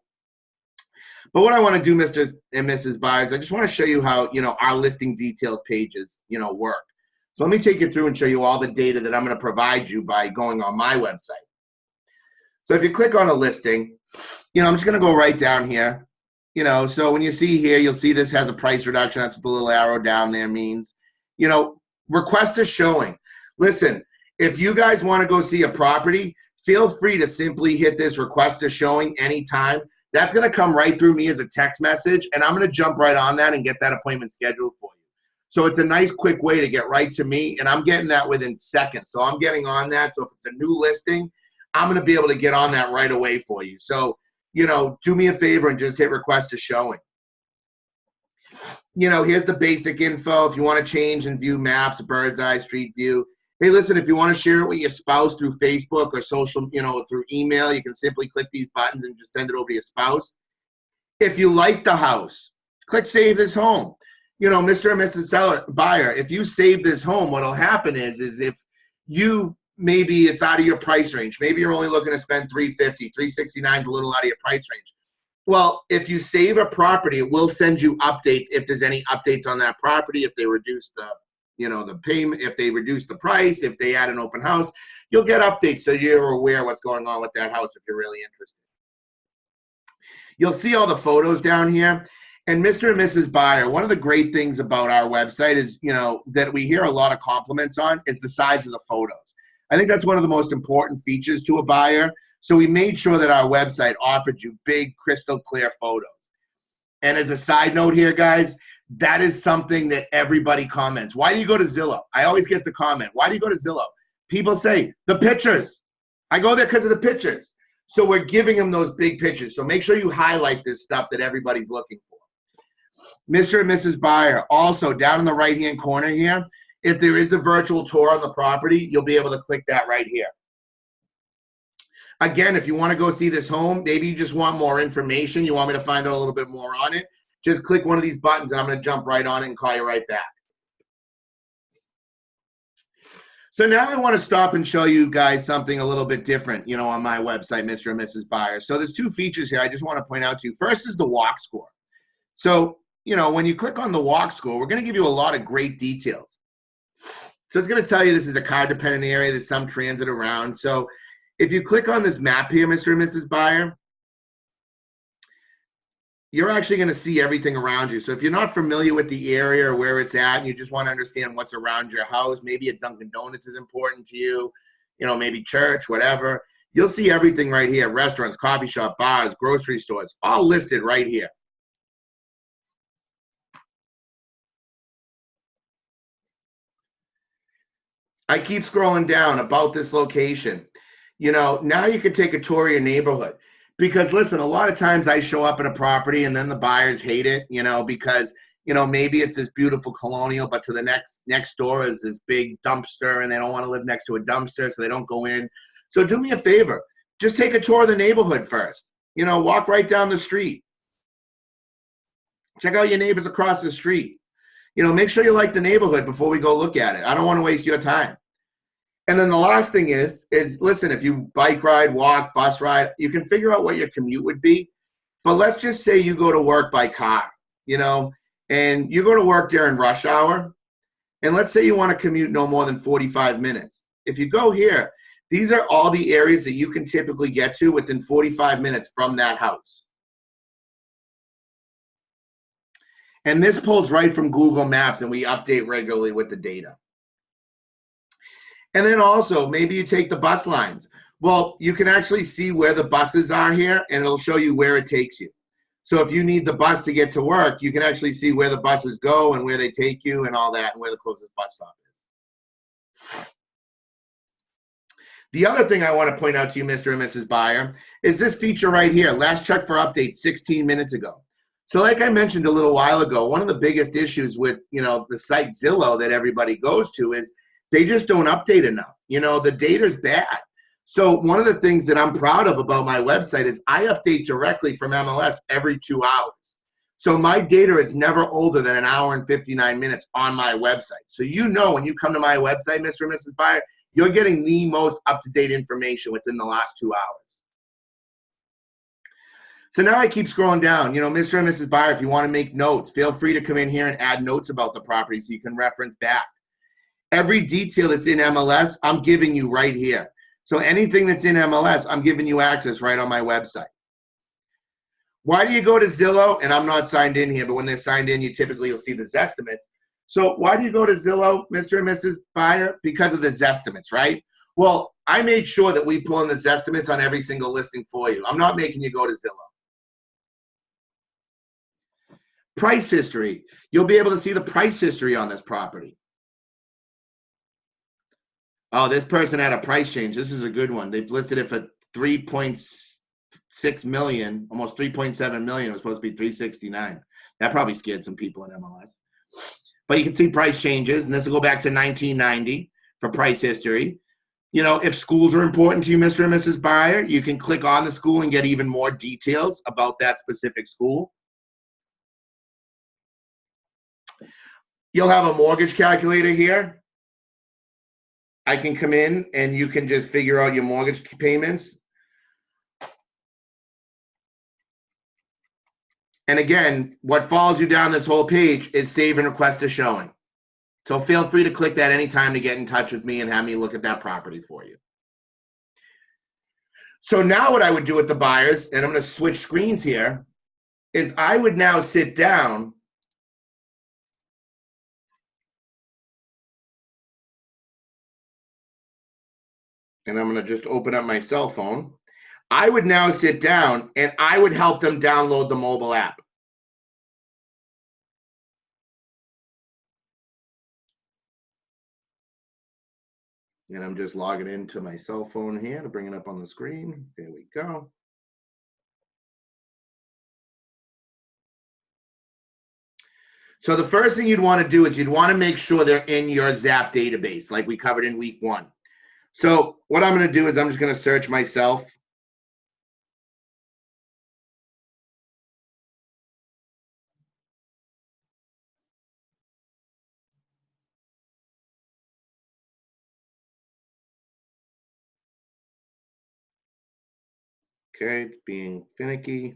But what I want to do, Mr. and Mrs. Buyers, I just want to show you how, you know, our listing details pages, you know, work. So let me take you through and show you all the data that I'm going to provide you by going on my website. So if you click on a listing, you know, I'm just going to go right down here. You know, so when you see here, you'll see this has a price reduction. That's what the little arrow down there means. You know, request a showing. Listen, if you guys want to go see a property, feel free to simply hit this request a showing anytime. That's going to come right through me as a text message, and I'm going to jump right on that and get that appointment scheduled for you. So it's a nice, quick way to get right to me, and I'm getting that within seconds. So I'm getting on that. So if it's a new listing, I'm going to be able to get on that right away for you. So, you know, do me a favor and just hit request a showing. You know, here's the basic info. If you want to change and view maps, bird's eye, street view. Hey, listen, if you want to share it with your spouse through Facebook or social, you know, through email, you can simply click these buttons and just send it over to your spouse. If you like the house, click save this home. You know, Mr. and Mrs. Buyer, if you save this home, what'll happen is if you, maybe it's out of your price range. Maybe you're only looking to spend $350, $369 is a little out of your price range. Well, if you save a property, it will send you updates if there's any updates on that property, if they reduce the, you know, the payment, if they reduce the price, if they add an open house, you'll get updates so you're aware what's going on with that house if you're really interested. You'll see all the photos down here. And Mr. and Mrs. Buyer, one of the great things about our website is, you know, that we hear a lot of compliments on is the size of the photos. I think that's one of the most important features to a buyer. So we made sure that our website offered you big, crystal clear photos. And as a side note here, guys, that is something that everybody comments. Why do you go to Zillow? I always get the comment, why do you go to Zillow? People say, the pictures. I go there because of the pictures. So we're giving them those big pictures. So make sure you highlight this stuff that everybody's looking for. Mr. and Mrs. Buyer, also down in the right-hand corner here, if there is a virtual tour on the property, you'll be able to click that right here. Again, if you want to go see this home, maybe you just want more information, you want me to find out a little bit more on it, just click one of these buttons and I'm going to jump right on it and call you right back. So now I want to stop and show you guys something a little bit different, you know, on my website, Mr. and Mrs. Buyer. So there's two features here I just want to point out to you. First is the walk score. So, you know, when you click on the walk score, we're going to give you a lot of great details. So it's going to tell you this is a car-dependent area. There's some transit around. So if you click on this map here, Mr. and Mrs. Buyer, you're actually going to see everything around you. So if you're not familiar with the area or where it's at and you just want to understand what's around your house, maybe a Dunkin' Donuts is important to you, you know, maybe church, whatever, you'll see everything right here. Restaurants, coffee shop, bars, grocery stores, all listed right here. I keep scrolling down about this location. You know, now you can take a tour of your neighborhood. Because listen, a lot of times I show up at a property and then the buyers hate it, you know, because, you know, maybe it's this beautiful colonial, but to the next door is this big dumpster and they don't want to live next to a dumpster, so they don't go in. So do me a favor, just take a tour of the neighborhood first. You know, walk right down the street. Check out your neighbors across the street. You know, make sure you like the neighborhood before we go look at it. I don't want to waste your time. And then the last thing is listen, if you bike ride, walk, bus ride, you can figure out what your commute would be. But let's just say you go to work by car, you know, and you go to work during rush hour. And let's say you want to commute no more than 45 minutes. If you go here, these are all the areas that you can typically get to within 45 minutes from that house. And this pulls right from Google Maps, and we update regularly with the data. And then also, maybe you take the bus lines. Well, you can actually see where the buses are here, and it'll show you where it takes you. So if you need the bus to get to work, you can actually see where the buses go and where they take you and all that, and where the closest bus stop is. The other thing I want to point out to you, Mr. and Mrs. Buyer, is this feature right here. Last check for update 16 minutes ago. So like I mentioned a little while ago, one of the biggest issues with, you know, the site Zillow that everybody goes to is they just don't update enough. You know, the data's bad. So one of the things that I'm proud of about my website is I update directly from MLS every 2 hours. So my data is never older than 1 hour and 59 minutes on my website. So you know when you come to my website, Mr. and Mrs. Buyer, you're getting the most up-to-date information within the last 2 hours. So now I keep scrolling down. You know, Mr. and Mrs. Buyer, if you want to make notes, feel free to come in here and add notes about the property so you can reference back. Every detail that's in MLS, I'm giving you right here. So anything that's in MLS, I'm giving you access right on my website. Why do you go to Zillow? And I'm not signed in here, but when they're signed in, you typically will see the Zestimates. So why do you go to Zillow, Mr. and Mrs. Buyer? Because of the Zestimates, right? Well, I made sure that we pull in the Zestimates on every single listing for you. I'm not making you go to Zillow. Price history. You'll be able to see the price history on this property. Oh, this person had a price change. This is a good one. They've listed it for 3.6 million, almost 3.7 million. It was supposed to be 369. That probably scared some people in MLS. But you can see price changes, and this will go back to 1990 for price history. You know, if schools are important to you, Mr. and Mrs. Buyer, you can click on the school and get even more details about that specific school. You'll have a mortgage calculator here. I can come in and you can just figure out your mortgage payments. And again, what follows you down this whole page is save and request a showing. So feel free to click that anytime to get in touch with me and have me look at that property for you. So now what I would do with the buyers, and I'm going to switch screens here, is I would now sit down and I'm going to just open up my cell phone. I would now sit down and I would help them download the mobile app. And I'm just logging into my cell phone here to bring it up on the screen. There we go. So the first thing you'd want to do is you'd want to make sure they're in your Zap database, like we covered in week 1. So what I'm going to do is I'm just going to search myself. Okay, it's being finicky.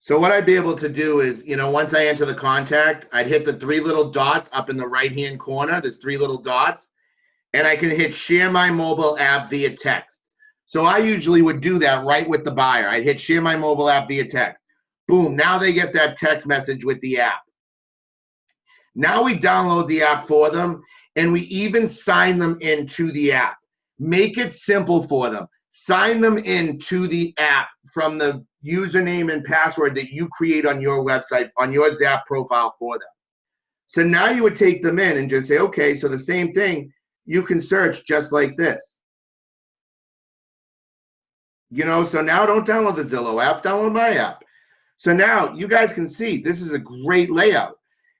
So what I'd be able to do is, you know, once I enter the contact, I'd hit the 3 little dots up in the right-hand corner. There's 3 little dots. And I can hit share my mobile app via text. So I usually would do that right with the buyer. I'd hit share my mobile app via text. Boom, now they get that text message with the app. Now we download the app for them, and we even sign them into the app. Make it simple for them. Sign them into the app from the username and password that you create on your website, on your Zap profile for them. So now you would take them in and just say, okay, so the same thing, you can search just like this. You know, so now don't download the Zillow app, download my app. So now you guys can see this is a great layout.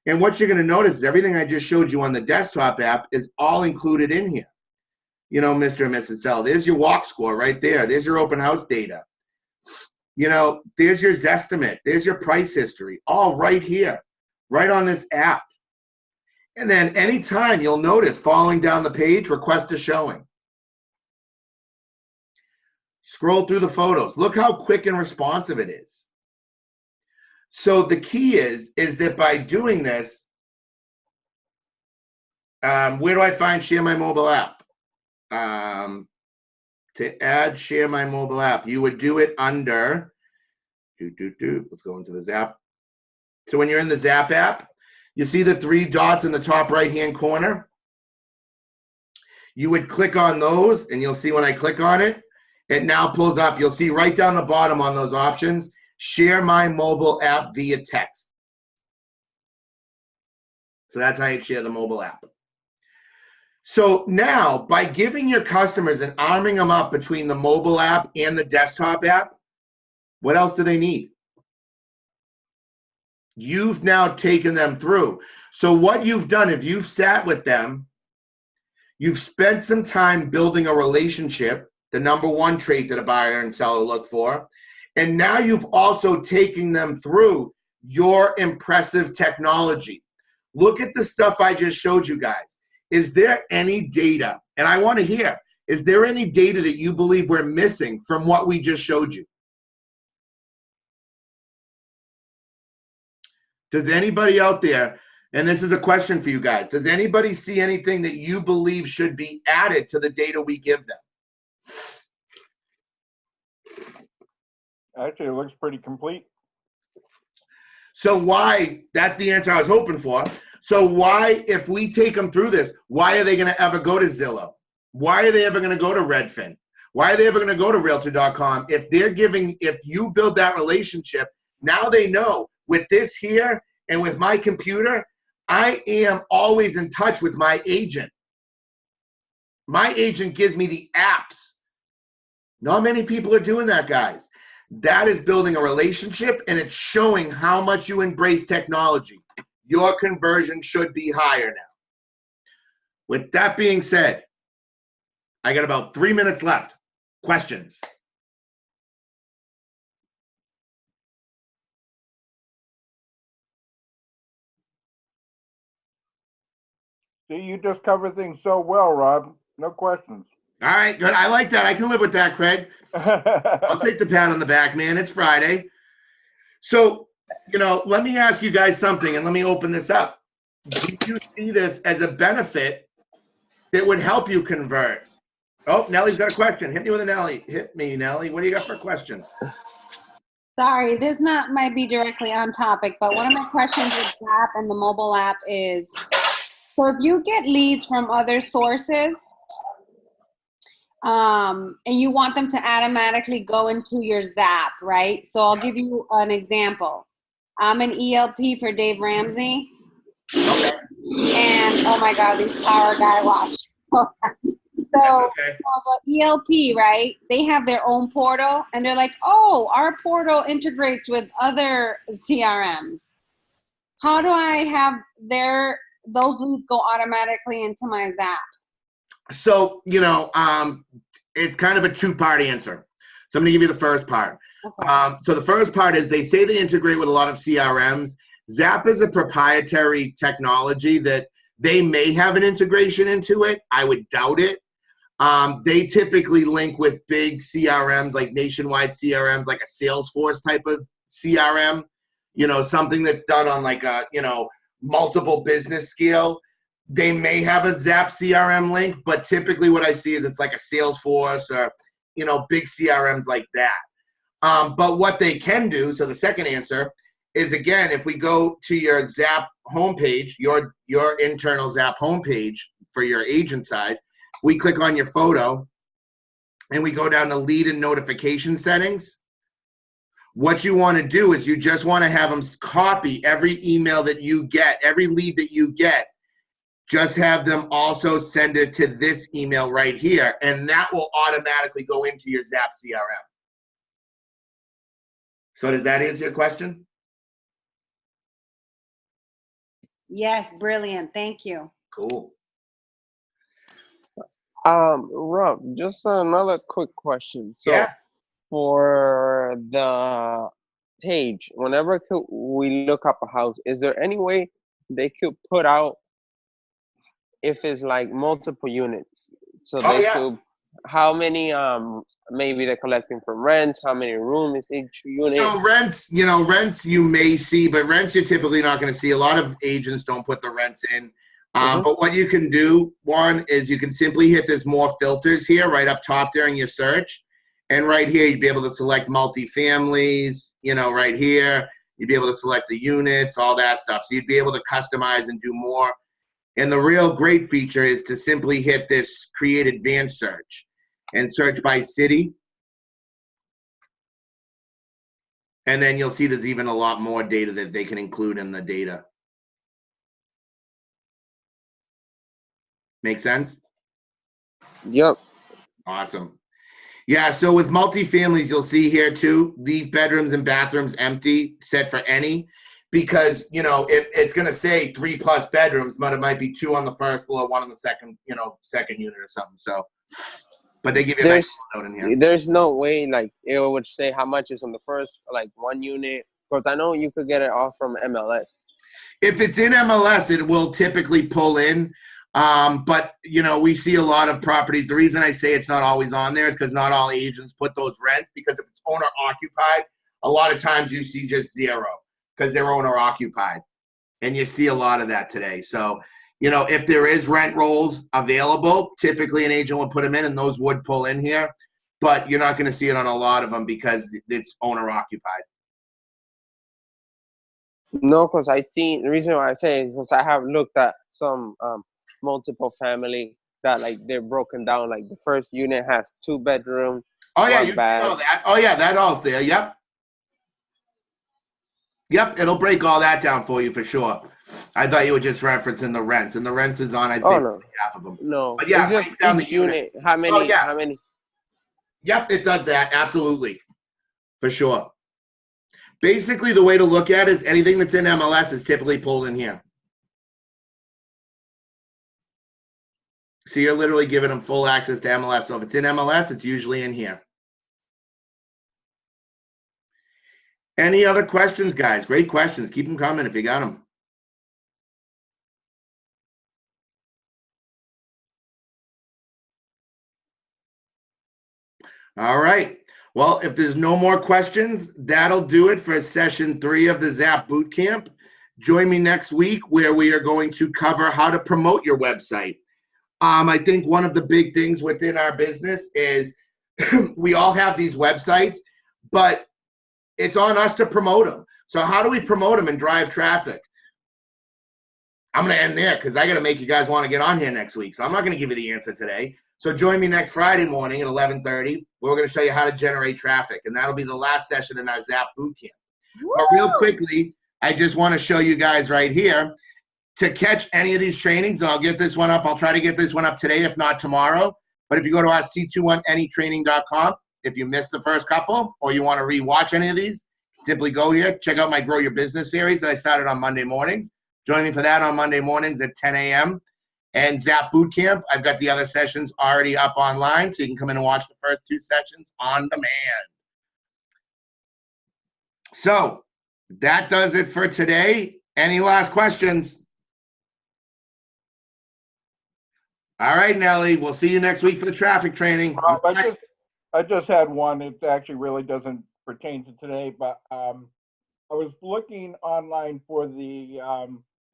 And what you're going to notice is everything I just showed you on the desktop app is all included in here. You know, Mr. and Mrs. L, there's your walk score right there. There's your open house data. You know, there's your Zestimate. There's your price history, all right here, right on this app. And then anytime you'll notice following down the page, request a showing. Scroll through the photos. Look how quick and responsive it is. So the key is that by doing this, where do I find share my mobile app? To add share my mobile app, you would do it under, let's go into the Zap. So when you're in the Zap app, you see the 3 dots in the top right-hand corner. You would click on those, and you'll see when I click on it, it now pulls up. You'll see right down the bottom on those options, share my mobile app via text. So that's how you share the mobile app. So now, by giving your customers and arming them up between the mobile app and the desktop app, what else do they need? You've now taken them through. So what you've done, if you've sat with them, you've spent some time building a relationship, the #1 trait that a buyer and seller look for, and now you've also taken them through your impressive technology. Look at the stuff I just showed you guys. Is there any data, and I want to hear, is there any data that you believe we're missing from what we just showed you? Does anybody out there, and this is a question for you guys, does anybody see anything that you believe should be added to the data we give them? Actually, it looks pretty complete. So why, that's the answer I was hoping for. So why, if we take them through this, why are they going to ever go to Zillow? Why are they ever going to go to Redfin? Why are they ever going to go to Realtor.com? If they're giving, if you build that relationship, now they know with this here and with my computer, I am always in touch with my agent. My agent gives me the apps. Not many people are doing that, guys. That is building a relationship, and it's showing how much you embrace technology. Your conversion should be higher now. With that being said, I got about 3 minutes left. Questions? See, you just cover things so well, Rob. No questions. All right, good. I like that. I can live with that, Craig. I'll take the pat on the back, man. It's Friday. So, let me ask you guys something, and let me open this up. Do you see this as a benefit that would help you convert? Oh, Nellie's got a question. Hit me with a Nellie. Hit me, Nellie. What do you got for a question? Sorry, this might be directly on topic, but one of my questions with Zap and the mobile app is, so if you get leads from other sources, and you want them to automatically go into your Zap, right? So I'll give you an example. I'm an ELP for Dave Ramsey. Okay. And oh my God, these power guy wash. So the ELP, right? They have their own portal, and they're like, "Oh, our portal integrates with other CRMs. How do I have those leads go automatically into my Zap?" So, it's kind of a 2-part answer. So I'm going to give you the first part. Okay. So the first part is they say they integrate with a lot of CRMs. Zap is a proprietary technology that they may have an integration into it. I would doubt it. They typically link with big CRMs, like nationwide CRMs, like a Salesforce type of CRM, something that's done on like a, multiple business scale. They may have a Zap CRM link, but typically what I see is it's like a Salesforce or, big CRMs like that. But what they can do, so the second answer is, again, if we go to your Zap homepage, your internal Zap homepage for your agent side, we click on your photo and we go down to lead and notification settings. What you want to do is you just want to have them copy every email that you get, every lead that you get. Just have them also send it to this email right here, and that will automatically go into your Zap CRM. So does that answer your question? Yes, brilliant. Thank you. Cool. Rob, just another quick question. So yeah. For the page, whenever we look up a house, is there any way they could put out if it's like multiple units? So they could, how many maybe they're collecting from rent, how many rooms each unit? So rents, rents you may see, but rents you're typically not going to see. A lot of agents don't put the rents in. But what you can do, Warren, is you can simply hit there's more filters here right up top during your search. And right here, you'd be able to select multifamilies, right here. You'd be able to select the units, all that stuff. So you'd be able to customize and do more. And the real great feature is to simply hit this create advanced search and search by city. And then you'll see there's even a lot more data that they can include in the data. Make sense? Yep. Awesome. Yeah, so with multifamilies, you'll see here too, leave bedrooms and bathrooms empty, set for any, because, it's going to say 3+ bedrooms, but it might be 2 on the first floor, 1 on the second, second unit or something. So, but they give you a nice note in here. There's no way, like, it would say how much is on the first, like, 1 unit, because I know you could get it off from MLS. If it's in MLS, it will typically pull in. But, we see a lot of properties. The reason I say it's not always on there is because not all agents put those rents, because if it's owner occupied, a lot of times you see just 0 because they're owner occupied. And you see a lot of that today. So, if there is rent rolls available, typically an agent would put them in and those would pull in here. But you're not going to see it on a lot of them because it's owner occupied. No, because the reason why I say is because I have looked at some multiple family that, like, they're broken down. Like, the first unit has 2 bedrooms. Oh yeah, you see all that. Oh yeah, that all's there. Yep. Yep, it'll break all that down for you for sure. I thought you were just referencing the rents, and the rents is on, I'd say, half of them. No, but yeah, it's just breaks down each the unit. How many? Oh, yeah. How many? Yep, it does that. Absolutely. For sure. Basically, the way to look at it is anything that's in MLS is typically pulled in here. So you're literally giving them full access to MLS. So if it's in MLS, it's usually in here. Any other questions, guys? Great questions. Keep them coming if you got them. All right. Well, if there's no more questions, that'll do it for session 3 of the Zap Bootcamp. Join me next week where we are going to cover how to promote your website. I think one of the big things within our business is we all have these websites, but it's on us to promote them. So how do we promote them and drive traffic? I'm going to end there because I got to make you guys want to get on here next week. So I'm not going to give you the answer today. So join me next Friday morning at 11:30. We're going to show you how to generate traffic. And that'll be the last session in our Zap Bootcamp. But real quickly, I just want to show you guys right here to catch any of these trainings. And I'll get this one up. I'll try to get this one up today, if not tomorrow. But if you go to our c21anytraining.com, if you missed the first couple or you want to rewatch any of these, simply go here. Check out my Grow Your Business series that I started on Monday mornings. Join me for that on Monday mornings at 10 a.m. And Zap Bootcamp, I've got the other sessions already up online, so you can come in and watch the first 2 sessions on demand. So that does it for today. Any last questions? All right, Nelly, we'll see you next week for the traffic training. I just had one. It actually really doesn't pertain to today, but I was looking online for the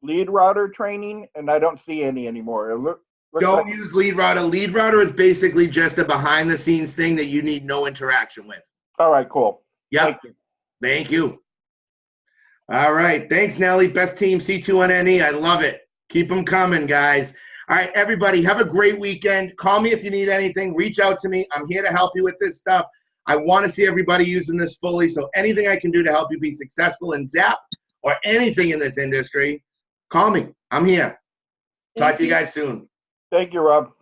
lead router training, and I don't see any anymore. Don't use lead router. Lead router is basically just a behind-the-scenes thing that you need no interaction with. All right, cool. Yep. Thank you. All right. Thanks, Nelly. Best team, C2NNE. I love it. Keep them coming, guys. All right, everybody, have a great weekend. Call me if you need anything. Reach out to me. I'm here to help you with this stuff. I want to see everybody using this fully, so anything I can do to help you be successful in Zap or anything in this industry, call me. I'm here. Talk to you guys soon. Thank you, Rob.